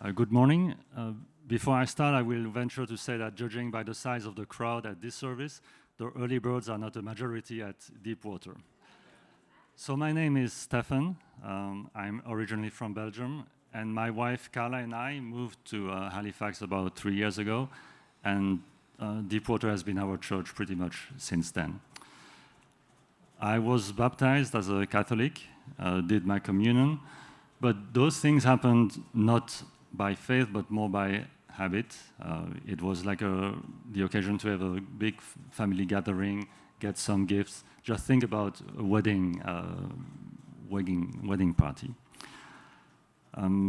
Good morning. Before I start, I will venture to say that judging by the size of the crowd at this service, the early birds are not a majority at Deepwater. So my name is Stéphan. I'm originally from Belgium, and my wife Carla and I moved to Halifax about 3 years ago, and Deepwater has been our church pretty much since then. I was baptized as a Catholic, did my communion, but those things happened not by faith, but more by habit. It was like the occasion to have a big family gathering, get some gifts. Just think about a wedding party.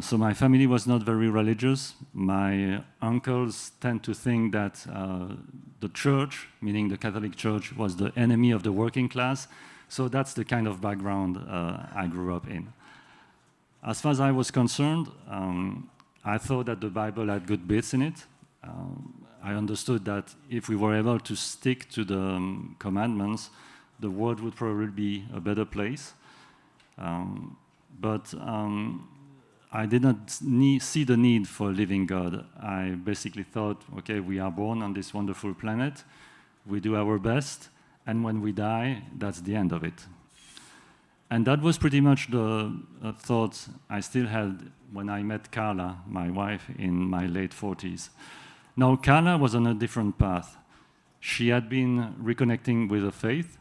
So my family was not very religious. My uncles tend to think that the church, meaning the Catholic Church, was the enemy of the working class. So that's the kind of background I grew up in. As far as I was concerned, I thought that the Bible had good bits in it. I understood that if we were able to stick to the commandments, the world would probably be a better place. But I did not see the need for a living God. I basically thought, okay, we are born on this wonderful planet, we do our best, and when we die, that's the end of it. And that was pretty much the thought I still had when I met Carla, my wife, in my late 40s. Now, Carla was on a different path. She had been reconnecting with the faith,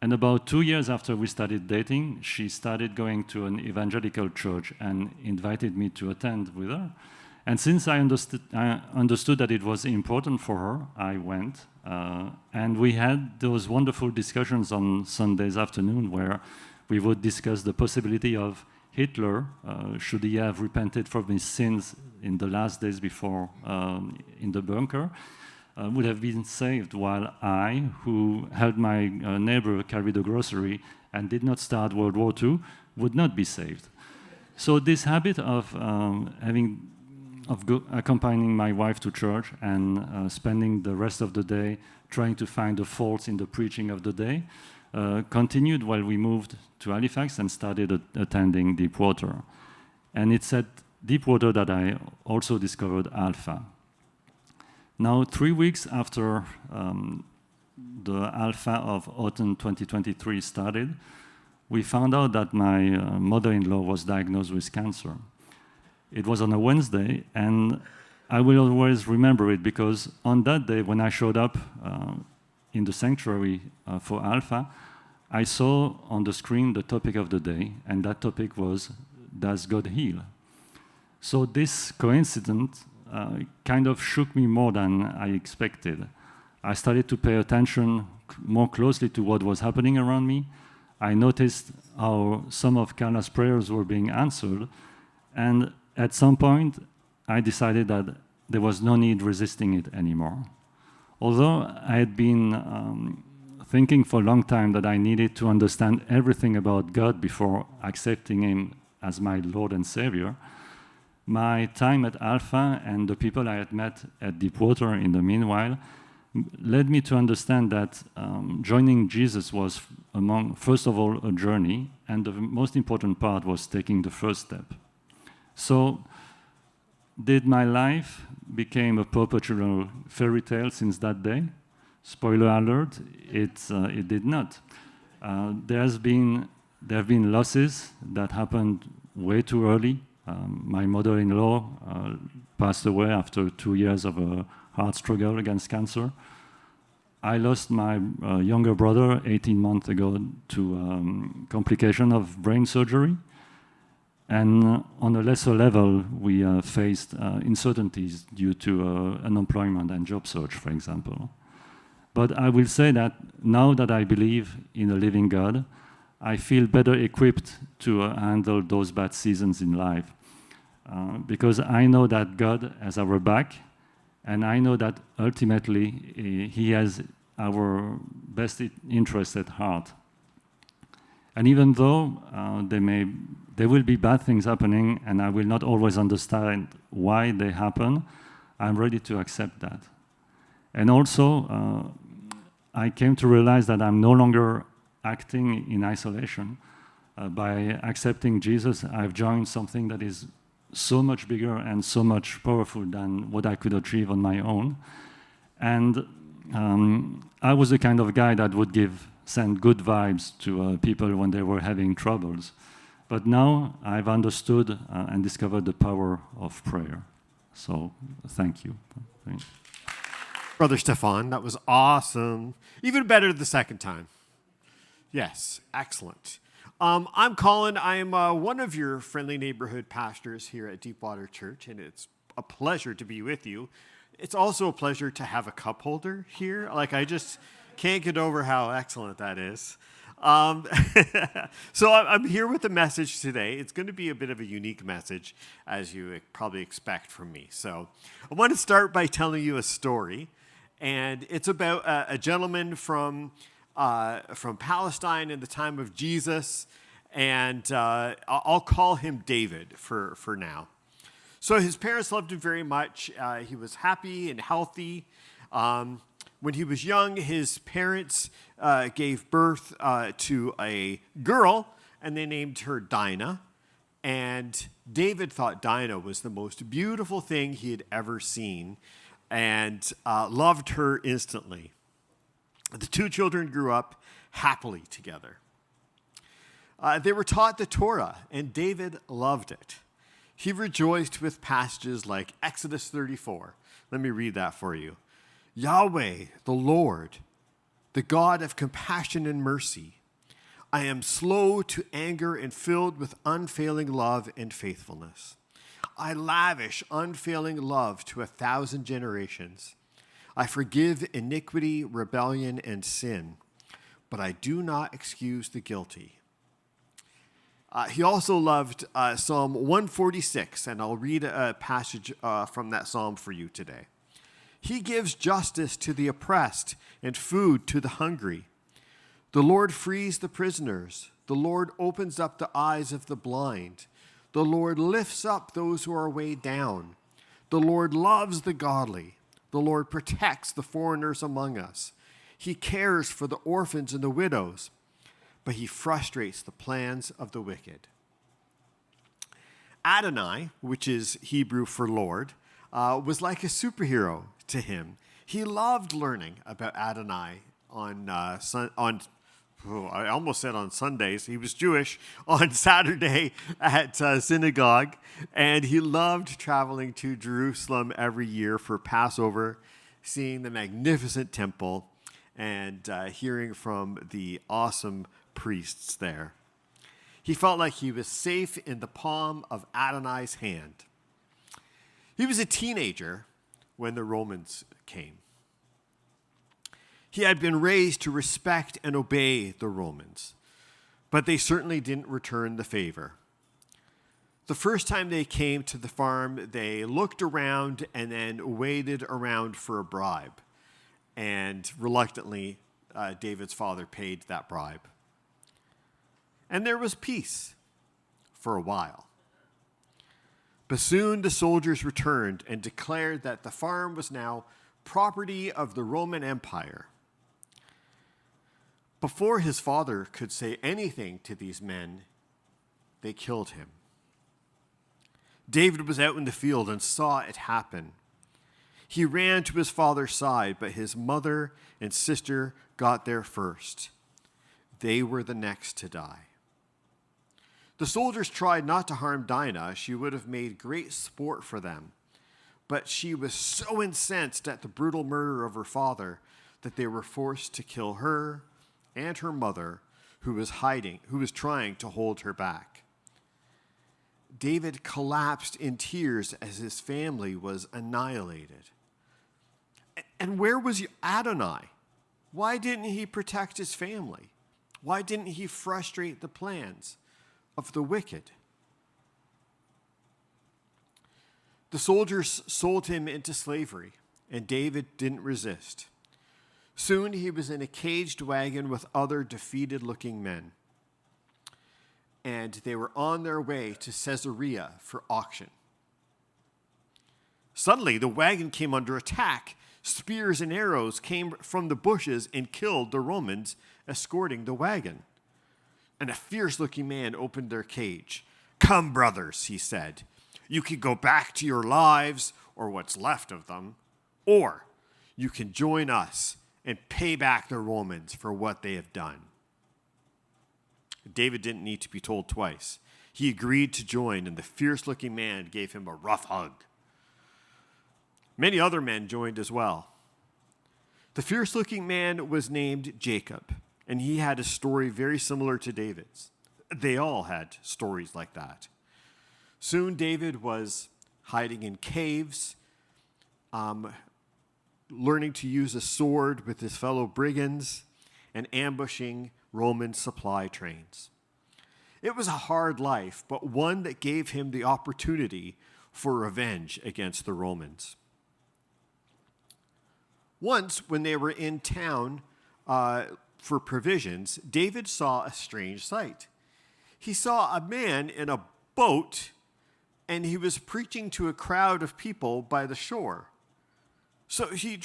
and about 2 years after we started dating, she started going to an evangelical church and invited me to attend with her. And since I understood that it was important for her, I went. And we had those wonderful discussions on Sundays afternoon where we would discuss the possibility of Hitler, should he have repented from his sins in the last days before in the bunker, would have been saved, while I, who helped my neighbor carry the grocery and did not start World War II, would not be saved. So this habit of accompanying my wife to church and spending the rest of the day trying to find the faults in the preaching of the day continued while we moved to Halifax and started attending Deepwater. And it's at Deepwater that I also discovered Alpha. Now, 3 weeks after the Alpha of autumn 2023 started, we found out that my mother-in-law was diagnosed with cancer. It was on a Wednesday, and I will always remember it because on that day, when I showed up in the sanctuary for Alpha, I saw on the screen the topic of the day, and that topic was, does God heal? So this coincidence kind of shook me more than I expected. I started to pay attention more closely to what was happening around me. I noticed how some of Carla's prayers were being answered, and at some point, I decided that there was no need resisting it anymore. Although I had been thinking for a long time that I needed to understand everything about God before accepting Him as my Lord and Savior, my time at Alpha and the people I had met at Deepwater in the meanwhile led me to understand that joining Jesus was, first of all, a journey, and the most important part was taking the first step. So, did my life become a perpetual fairy tale since that day? Spoiler alert, it did not. There have been losses that happened way too early. My mother-in-law passed away after 2 years of a hard struggle against cancer. I lost my younger brother 18 months ago to complication of brain surgery. And on a lesser level, we faced uncertainties due to unemployment and job search, for example. But I will say that now that I believe in a living God, I feel better equipped to handle those bad seasons in life. Because I know that God has our back, and I know that ultimately He has our best interest at heart. And even though there will be bad things happening, and I will not always understand why they happen, I'm ready to accept that. And also, I came to realize that I'm no longer acting in isolation. By accepting Jesus, I've joined something that is so much bigger and so much powerful than what I could achieve on my own. And I was the kind of guy that would send good vibes to people when they were having troubles. But now I've understood and discovered the power of prayer. So thank you. Thanks. Brother Stéphan, that was awesome. Even better the second time. Yes, excellent. I'm Colin. I'm one of your friendly neighborhood pastors here at Deepwater Church, and it's a pleasure to be with you. It's also a pleasure to have a cup holder here. Like, I just can't get over how excellent that is. So I'm here with a message today. It's going to be a bit of a unique message, as you probably expect from me. So I want to start by telling you a story, and it's about a gentleman from Palestine in the time of Jesus, and I'll call him David for now. So his parents loved him very much. He was happy and healthy. When he was young, his parents gave birth to a girl, and they named her Dinah. And David thought Dinah was the most beautiful thing he had ever seen and loved her instantly. The two children grew up happily together. They were taught the Torah, and David loved it. He rejoiced with passages like Exodus 34. Let me read that for you. Yahweh, the Lord, the God of compassion and mercy. I am slow to anger and filled with unfailing love and faithfulness. I lavish unfailing love to 1,000 generations. I forgive iniquity, rebellion, and sin, but I do not excuse the guilty. He also loved Psalm 146, and I'll read a passage from that psalm for you today. He gives justice to the oppressed and food to the hungry. The Lord frees the prisoners. The Lord opens up the eyes of the blind. The Lord lifts up those who are weighed down. The Lord loves the godly. The Lord protects the foreigners among us. He cares for the orphans and the widows, but he frustrates the plans of the wicked. Adonai, which is Hebrew for Lord, was like a superhero to him. He loved learning about Adonai I almost said on Sundays. He was Jewish on Saturday at synagogue, and he loved traveling to Jerusalem every year for Passover, seeing the magnificent temple, and hearing from the awesome priests there. He felt like he was safe in the palm of Adonai's hand. He was a teenager when the Romans came. He had been raised to respect and obey the Romans, but they certainly didn't return the favor. The first time they came to the farm, they looked around and then waited around for a bribe. And reluctantly, David's father paid that bribe. And there was peace for a while. But soon the soldiers returned and declared that the farm was now property of the Roman Empire. Before his father could say anything to these men, they killed him. David was out in the field and saw it happen. He ran to his father's side, but his mother and sister got there first. They were the next to die. The soldiers tried not to harm Dinah. She would have made great sport for them. But she was so incensed at the brutal murder of her father that they were forced to kill her and her mother, who was trying to hold her back. David collapsed in tears as his family was annihilated. And where was Adonai? Why didn't he protect his family? Why didn't he frustrate the plans of the wicked? The soldiers sold him into slavery, and David didn't resist. Soon he was in a caged wagon with other defeated-looking men, and they were on their way to Caesarea for auction. Suddenly, the wagon came under attack. Spears and arrows came from the bushes and killed the Romans escorting the wagon. And a fierce-looking man opened their cage. "Come, brothers," he said. You can go back to your lives, or what's left of them, or you can join us and pay back the Romans for what they have done. David didn't need to be told twice. He agreed to join, and the fierce-looking man gave him a rough hug. Many other men joined as well. The fierce-looking man was named Jacob, and he had a story very similar to David's. They all had stories like that. Soon David was hiding in caves, learning to use a sword with his fellow brigands, and ambushing Roman supply trains. It was a hard life, but one that gave him the opportunity for revenge against the Romans. Once, when they were in town for provisions, David saw a strange sight. He saw a man in a boat, and he was preaching to a crowd of people by the shore. So he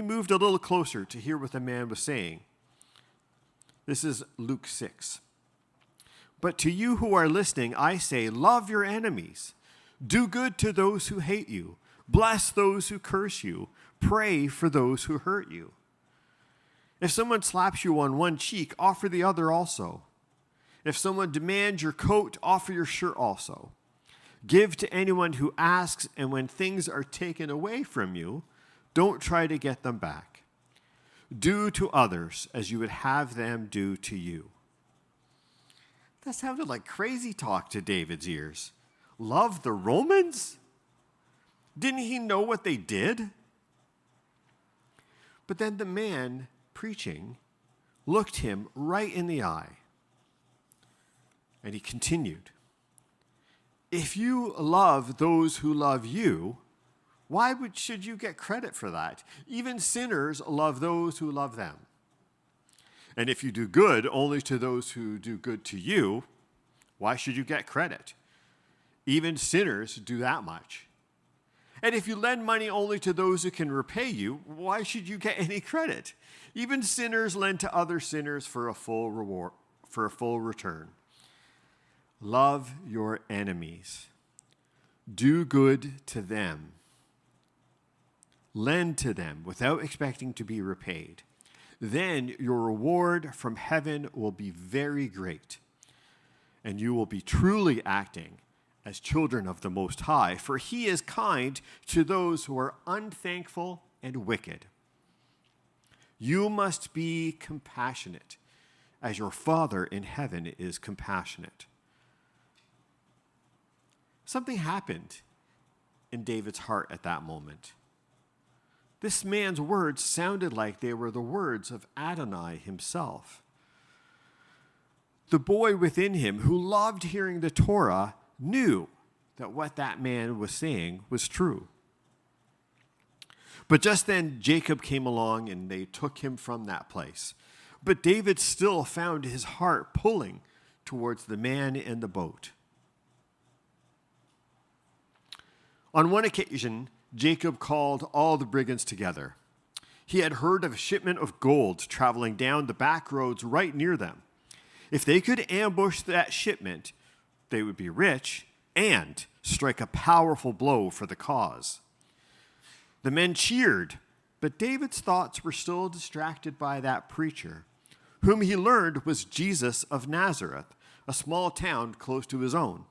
moved a little closer to hear what the man was saying. This is Luke 6. But to you who are listening, I say, love your enemies. Do good to those who hate you. Bless those who curse you. Pray for those who hurt you. If someone slaps you on one cheek, offer the other also. If someone demands your coat, offer your shirt also. Give to anyone who asks, and when things are taken away from you, don't try to get them back. Do to others as you would have them do to you. That sounded like crazy talk to David's ears. Love the Romans? Didn't he know what they did? But then the man preaching looked him right in the eye. And he continued, if you love those who love you, why should you get credit for that? Even sinners love those who love them. And if you do good only to those who do good to you, why should you get credit? Even sinners do that much. And if you lend money only to those who can repay you, why should you get any credit? Even sinners lend to other sinners for a full reward, for a full return. Love your enemies. Do good to them. Lend to them without expecting to be repaid. Then your reward from heaven will be very great, and you will be truly acting as children of the Most High, for he is kind to those who are unthankful and wicked. You must be compassionate, as your Father in heaven is compassionate. Something happened in David's heart at that moment. This man's words sounded like they were the words of Adonai himself. The boy within him who loved hearing the Torah knew that what that man was saying was true. But just then Jacob came along and they took him from that place. But David still found his heart pulling towards the man in the boat. On one occasion, Jacob called all the brigands together. He had heard of a shipment of gold traveling down the back roads right near them. If they could ambush that shipment, they would be rich and strike a powerful blow for the cause. The men cheered, but David's thoughts were still distracted by that preacher, whom he learned was Jesus of Nazareth, a small town close to his own.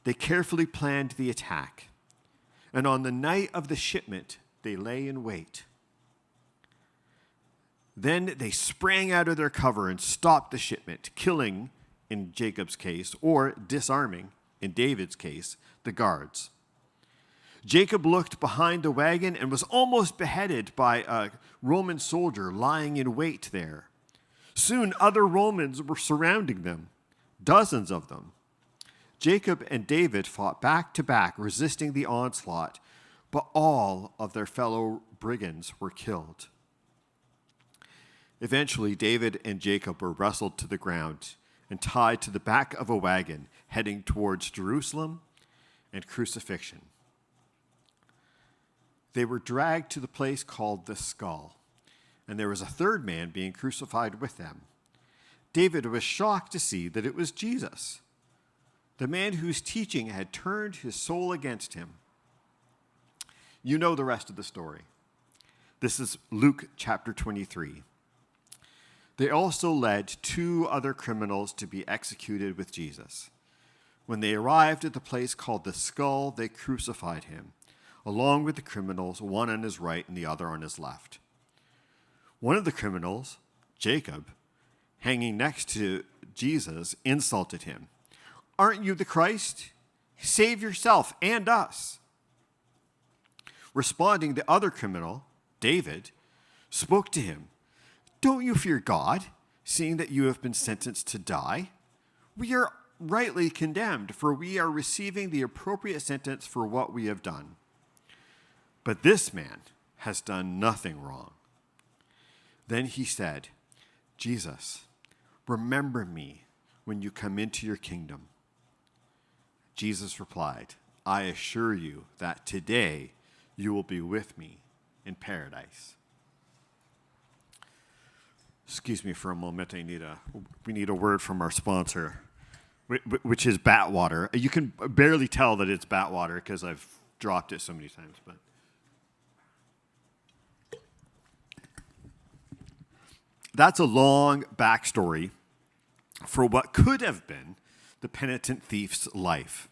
They carefully planned the attack, and on the night of the shipment, they lay in wait. Then they sprang out of their cover and stopped the shipment, killing, in Jacob's case, or disarming, in David's case, the guards. Jacob looked behind the wagon and was almost beheaded by a Roman soldier lying in wait there. Soon other Romans were surrounding them, dozens of them. Jacob and David fought back to back, resisting the onslaught, but all of their fellow brigands were killed. Eventually, David and Jacob were wrestled to the ground and tied to the back of a wagon heading towards Jerusalem and crucifixion. They were dragged to the place called the Skull, and there was a third man being crucified with them. David was shocked to see that it was Jesus. the man whose teaching had turned his soul against him. You know the rest of the story. This is Luke chapter 23. They also led 2 other criminals to be executed with Jesus. When they arrived at the place called the Skull, they crucified him, along with the criminals, one on his right and the other on his left. One of the criminals, Jacob, hanging next to Jesus, insulted him. "Aren't you the Christ? Save yourself and us." Responding, the other criminal, David, spoke to him. "Don't you fear God, seeing that you have been sentenced to die? We are rightly condemned, for we are receiving the appropriate sentence for what we have done. But this man has done nothing wrong." Then he said, "Jesus, remember me when you come into your kingdom." Jesus replied, "I assure you that today you will be with me in paradise." Excuse me for a moment. We need a word from our sponsor, which is bat water. You can barely tell that it's bat water because I've dropped it so many times. But that's a long backstory for what could have been the penitent thief's life.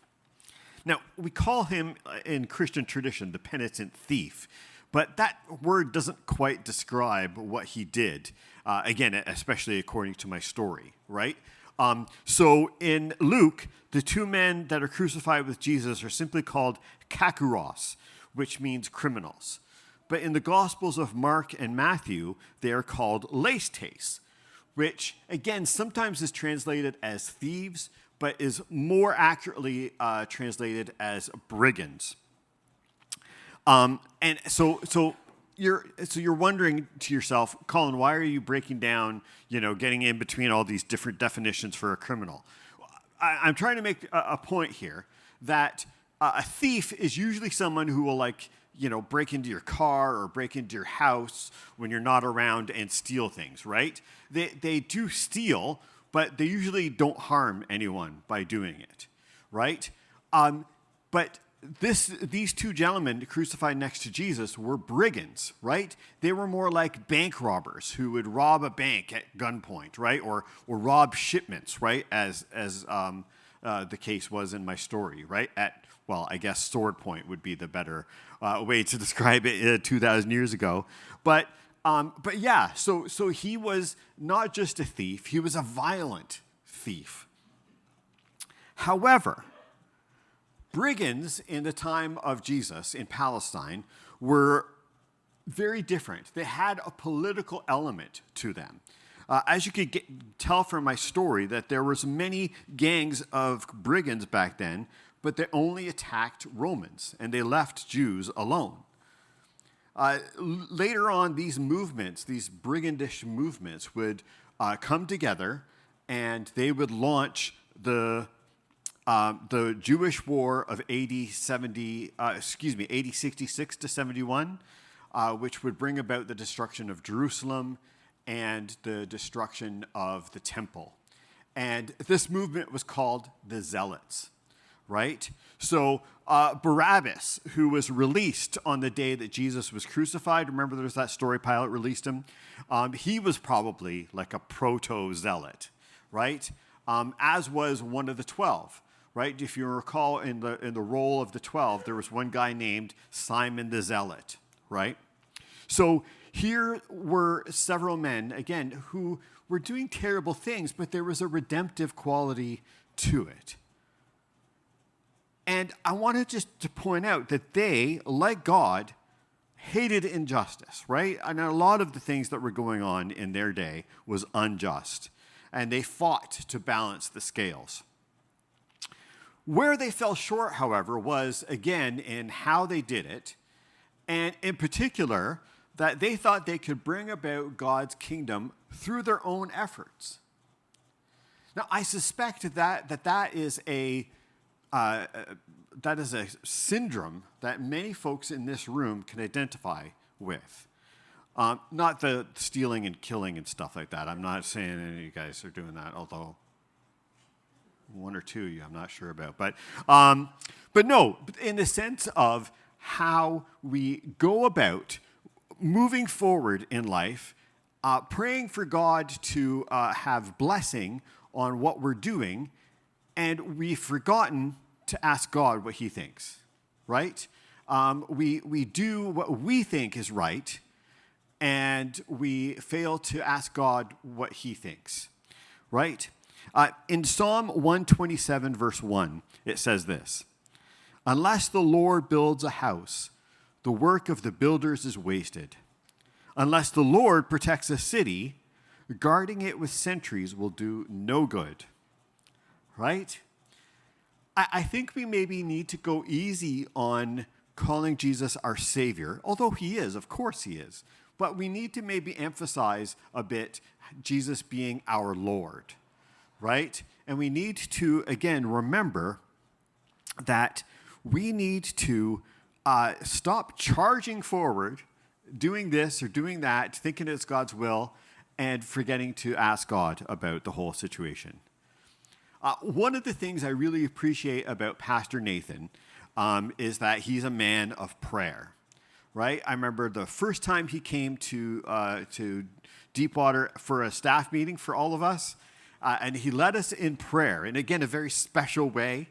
Now, we call him in Christian tradition the penitent thief, but that word doesn't quite describe what he did, again, especially according to my story, right? So in Luke, the 2 men that are crucified with Jesus are simply called kakuros, which means criminals. But in the Gospels of Mark and Matthew, they are called leistes, which, again, sometimes is translated as thieves, but is more accurately translated as brigands. And so you're wondering to yourself, Colin, why are you breaking down, getting in between all these different definitions for a criminal? I'm trying to make a point here that a thief is usually someone who will break into your car or break into your house when you're not around and steal things, right? They do steal, but they usually don't harm anyone by doing it, right? But these 2 gentlemen crucified next to Jesus were brigands, right? They were more like bank robbers who would rob a bank at gunpoint, right? Or rob shipments, right? As the case was in my story, right? I guess sword point would be the better way to describe it 2,000 years ago. But yeah, so he was not just a thief, he was a violent thief. However, brigands in the time of Jesus in Palestine were very different. They had a political element to them. As you could tell from my story, that there was many gangs of brigands back then, but they only attacked Romans, and they left Jews alone. Later on, these movements, these brigandish movements, would come together, and they would launch the Jewish War of AD 66 to 71, which would bring about the destruction of Jerusalem and the destruction of the temple. And this movement was called the Zealots, right? So Barabbas, who was released on the day that Jesus was crucified, remember there's that story, Pilate released him? He was probably like a proto-zealot, right? As was one of the 12. Right? If you recall, in the role of the 12, there was one guy named Simon the Zealot, right? So here were several men, again, who were doing terrible things, but there was a redemptive quality to it. And I wanted just to point out that they, like God, hated injustice, right? And a lot of the things that were going on in their day was unjust, and they fought to balance the scales. Where they fell short, however, was, again, in how they did it, and in particular, that they thought they could bring about God's kingdom through their own efforts. Now, I suspect that is a syndrome that many folks in this room can identify with. Not the stealing and killing and stuff like that. I'm not saying any of you guys are doing that, although one or two I'm not sure about. But no, in the sense of how we go about moving forward in life, praying for God to have blessing on what we're doing, and we've forgotten to ask God what he thinks, right? We do what we think is right, and we fail to ask God what he thinks, right? In Psalm 127, verse 1, it says this: "Unless the Lord builds a house, the work of the builders is wasted. Unless the Lord protects a city, guarding it with sentries will do no good." Right? I think we maybe need to go easy on calling Jesus our Savior, although he is, of course he is. But we need to maybe emphasize a bit Jesus being our Lord, right? And we need to, again, remember that we need to stop charging forward, doing this or doing that, thinking it's God's will, and forgetting to ask God about the whole situation. One of the things I really appreciate about Pastor Nathan is that he's a man of prayer, right? I remember the first time he came to Deepwater for a staff meeting for all of us, and he led us in prayer, and again, a very special way.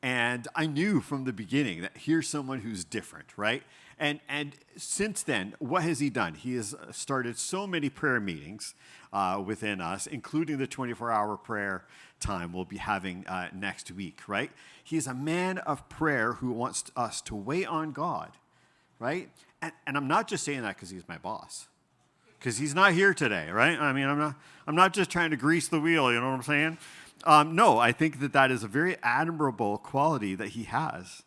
And I knew from the beginning that here's someone who's different, right? And since then, what has he done? He has started so many prayer meetings within us, including the 24-hour prayer time we'll be having next week, right? He's a man of prayer who wants us to wait on God, right? And I'm not just saying that because he's my boss, because he's not here today, right? I mean, I'm not just trying to grease the wheel, you know what I'm saying? No, I think that is a very admirable quality that he has.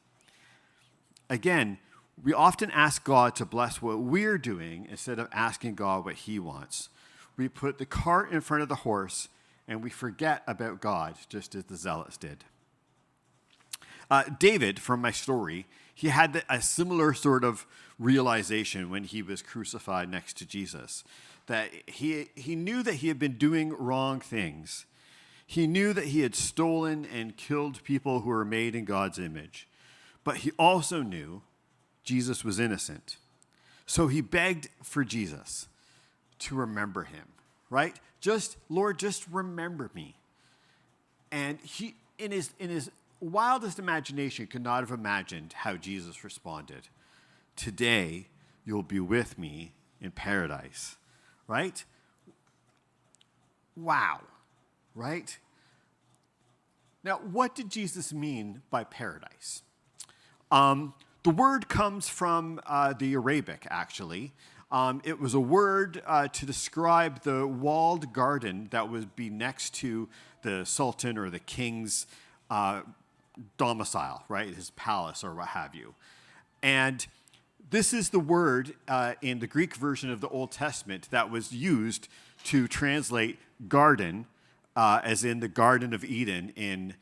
Again, we often ask God to bless what we're doing instead of asking God what he wants. We put the cart in front of the horse, and we forget about God, just as the zealots did. David, from my story, he had a similar sort of realization when he was crucified next to Jesus, that he knew that he had been doing wrong things. He knew that he had stolen and killed people who were made in God's image. But he also knew Jesus was innocent. So he begged for Jesus to remember him, right? Lord, just remember me. And he, in his wildest imagination, could not have imagined how Jesus responded. Today, you'll be with me in paradise, right? Wow. Right? Now, what did Jesus mean by paradise? The word comes from the Arabic, actually. It was a word to describe the walled garden that would be next to the sultan or the king's domicile, right? His palace or what have you. And this is the word in the Greek version of the Old Testament that was used to translate garden, as in the Garden of Eden in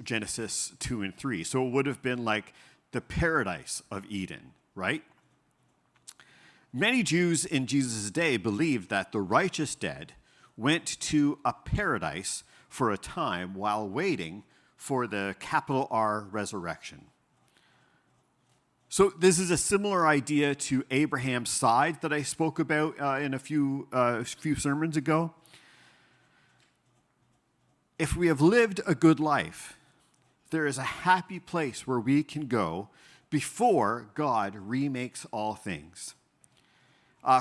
Genesis 2 and 3. So it would have been like the paradise of Eden, right? Many Jews in Jesus' day believed that the righteous dead went to a paradise for a time while waiting for the capital R resurrection. So this is a similar idea to Abraham's side that I spoke about in a few sermons ago. If we have lived a good life, there is a happy place where we can go before God remakes all things.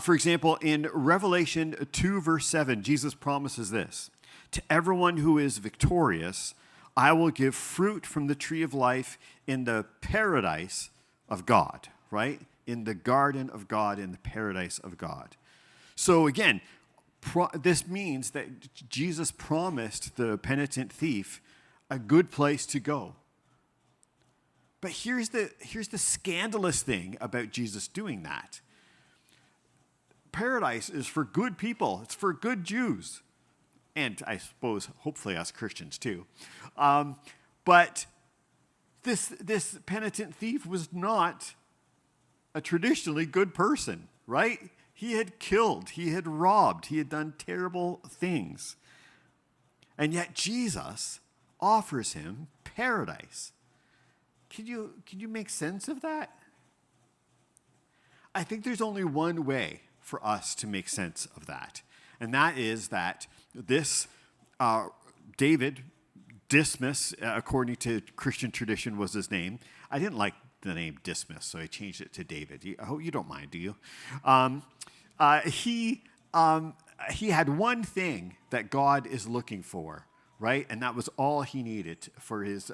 For example, in Revelation 2, verse 7, Jesus promises this: "To everyone who is victorious, I will give fruit from the tree of life in the paradise of God," right? In the garden of God, in the paradise of God. So again, this means that Jesus promised the penitent thief a good place to go. But here's the scandalous thing about Jesus doing that. Paradise is for good people. It's for good Jews. And I suppose, hopefully, us Christians too. But this penitent thief was not a traditionally good person, right? He had killed, he had robbed, he had done terrible things. And yet Jesus offers him paradise. Can you make sense of that? I think there's only one way for us to make sense of that, and that is that this David, Dismas, according to Christian tradition, was his name. I didn't like the name Dismas, so I changed it to David. I hope you don't mind, do you? He had one thing that God is looking for, right? And that was all he needed for his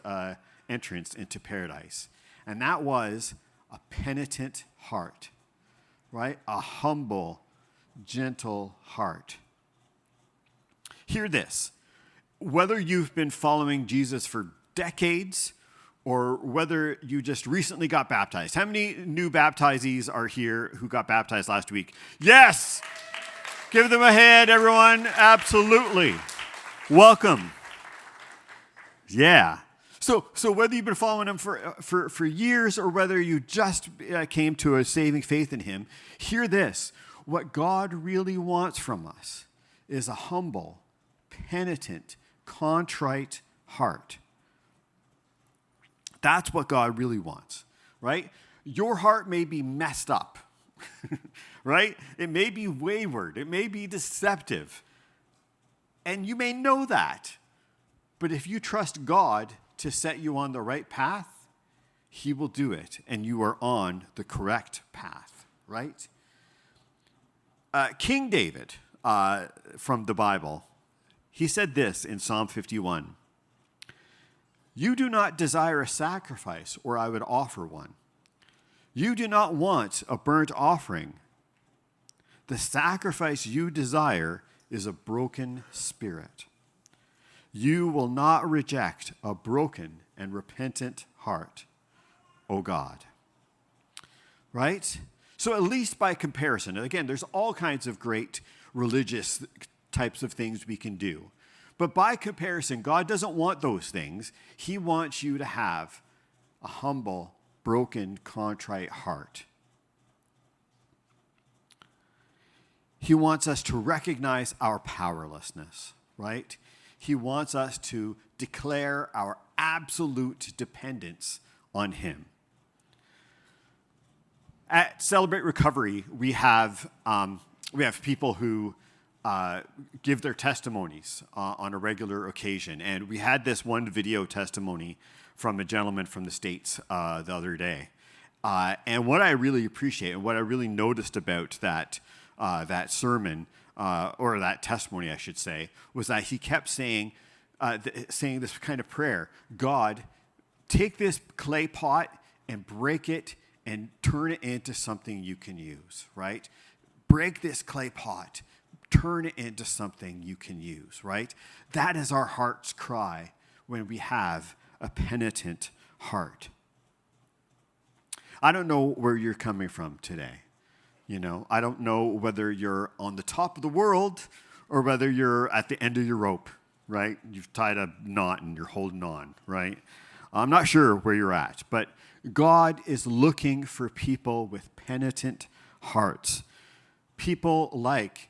entrance into paradise. And that was a penitent heart, right? A humble, gentle heart. Hear this. Whether you've been following Jesus for decades or whether you just recently got baptized. How many new baptizees are here who got baptized last week? Yes! Give them a hand, everyone. Absolutely. Welcome. Yeah. So whether you've been following him for years or whether you just came to a saving faith in him, hear this. What God really wants from us is a humble, penitent, contrite heart. That's what God really wants, right? Your heart may be messed up, right? It may be wayward. It may be deceptive. And you may know that. But if you trust God to set you on the right path, he will do it, and you are on the correct path, right? King David, from the Bible, he said this in Psalm 51. You do not desire a sacrifice, or I would offer one. You do not want a burnt offering. The sacrifice you desire is a broken spirit. You will not reject a broken and repentant heart, O God. Right? So at least by comparison, and again, there's all kinds of great religious types of things we can do. But by comparison, God doesn't want those things. He wants you to have a humble, broken, contrite heart. He wants us to recognize our powerlessness, right? He wants us to declare our absolute dependence on him. At Celebrate Recovery, we have people who give their testimonies on a regular occasion. And we had this one video testimony from a gentleman from the States the other day. And what I really appreciate and what I really noticed about that sermon, or that testimony, I should say, was that he kept saying this kind of prayer: God, take this clay pot and break it and turn it into something you can use, right? Break this clay pot, turn it into something you can use, right? That is our heart's cry when we have a penitent heart. I don't know where you're coming from today. I don't know whether you're on the top of the world or whether you're at the end of your rope, right? You've tied a knot and you're holding on, right? I'm not sure where you're at, but God is looking for people with penitent hearts. People like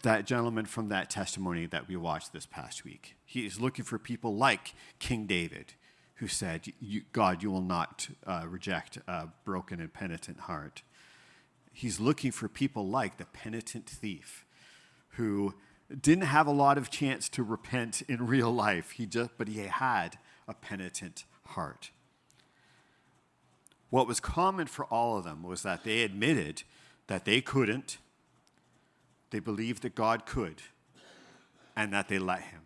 that gentleman from that testimony that we watched this past week. He is looking for people like King David, who said, God, you will not reject a broken and penitent heart. He's looking for people like the penitent thief, who didn't have a lot of chance to repent in real life, but he had a penitent heart. What was common for all of them was that they admitted that they couldn't, they believed that God could, and that they let him.